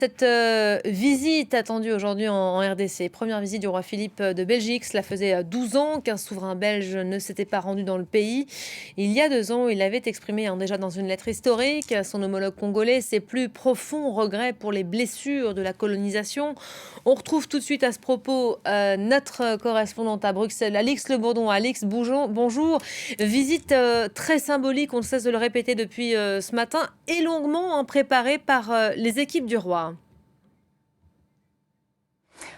Cette visite attendue aujourd'hui en RDC, première visite du roi Philippe de Belgique, cela faisait 12 ans qu'un souverain belge ne s'était pas rendu dans le pays. Il y a 2 ans, il avait exprimé déjà dans une lettre historique à son homologue congolais ses plus profonds regrets pour les blessures de la colonisation. On retrouve tout de suite à ce propos notre correspondante à Bruxelles, Alix Le Bourdon. Alix, bonjour. Visite très symbolique, on ne cesse de le répéter depuis ce matin, et longuement préparée par les équipes du roi.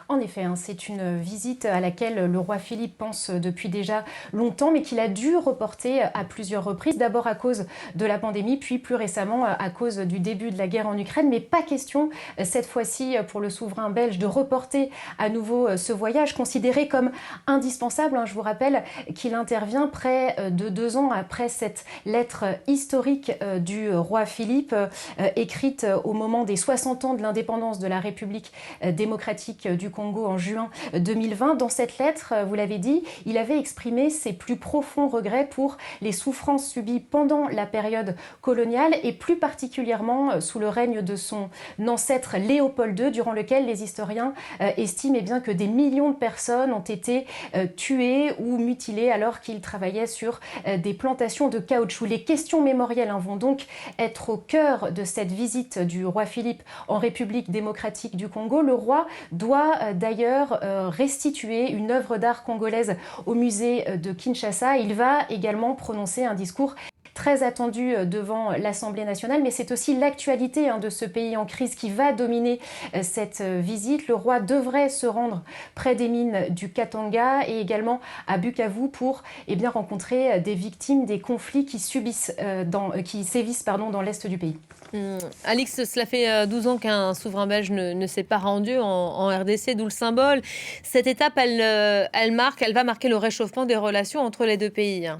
En effet, c'est une visite à laquelle le roi Philippe pense depuis déjà longtemps, mais qu'il a dû reporter à plusieurs reprises, d'abord à cause de la pandémie, puis plus récemment à cause du début de la guerre en Ukraine. Mais pas question cette fois-ci pour le souverain belge de reporter à nouveau ce voyage, considéré comme indispensable. Je vous rappelle qu'il intervient près de 2 ans après cette lettre historique du roi Philippe, écrite au moment des 60 ans de l'indépendance de la République démocratique du Congo en juin 2020. Dans cette lettre, vous l'avez dit, il avait exprimé ses plus profonds regrets pour les souffrances subies pendant la période coloniale et plus particulièrement sous le règne de son ancêtre Léopold II, durant lequel les historiens estiment bien que des millions de personnes ont été tuées ou mutilées alors qu'ils travaillaient sur des plantations de caoutchouc. Les questions mémorielles vont donc être au cœur de cette visite du roi Philippe en République démocratique du Congo. Le roi doit d'ailleurs restituer une œuvre d'art congolaise au musée de Kinshasa. Il va également prononcer un discours très attendu devant l'Assemblée nationale, mais c'est aussi l'actualité de ce pays en crise qui va dominer cette visite. Le roi devrait se rendre près des mines du Katanga et également à Bukavu pour rencontrer des victimes des conflits qui sévissent dans l'est du pays. Alix, cela fait 12 ans qu'un souverain belge ne s'est pas rendu en RDC, d'où le symbole. Cette étape, elle va marquer le réchauffement des relations entre les deux pays.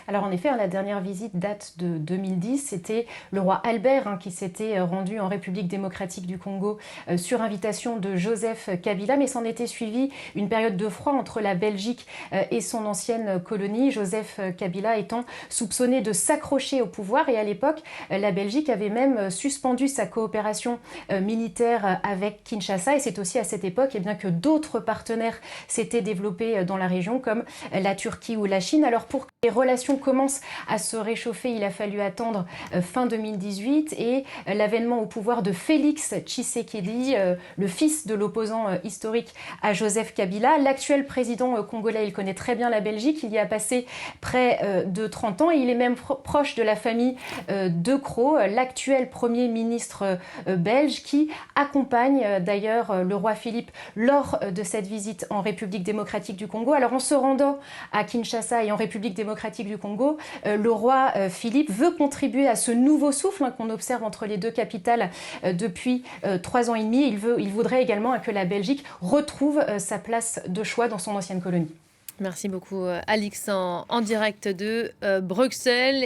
Alors en effet, la dernière visite date de 2010. C'était le roi Albert qui s'était rendu en République démocratique du Congo sur invitation de Joseph Kabila, mais s'en était suivi une période de froid entre la Belgique et son ancienne colonie, Joseph Kabila étant soupçonné de s'accrocher au pouvoir. Et à l'époque, la Belgique avait même suspendu sa coopération militaire avec Kinshasa. Et c'est aussi à cette époque que d'autres partenaires s'étaient développés dans la région, comme la Turquie ou la Chine. Alors pour que les relations commencent à se réchauffer, il a fallu attendre fin 2018 et l'avènement au pouvoir de Félix Tshisekedi, le fils de l'opposant historique à Joseph Kabila. L'actuel président congolais, il connaît très bien la Belgique, il y a passé près de 30 ans et il est même proche de la famille De Croo, l'actuel premier ministre belge qui accompagne d'ailleurs le roi Philippe lors de cette visite en République démocratique du Congo. Alors en se rendant à Kinshasa et en République démocratique du Congo, le roi Philippe veut contribuer à ce nouveau souffle qu'on observe entre les deux capitales depuis 3 ans et demi. Il voudrait également que la Belgique retrouve sa place de choix dans son ancienne colonie. Merci beaucoup, Alix, en direct de Bruxelles.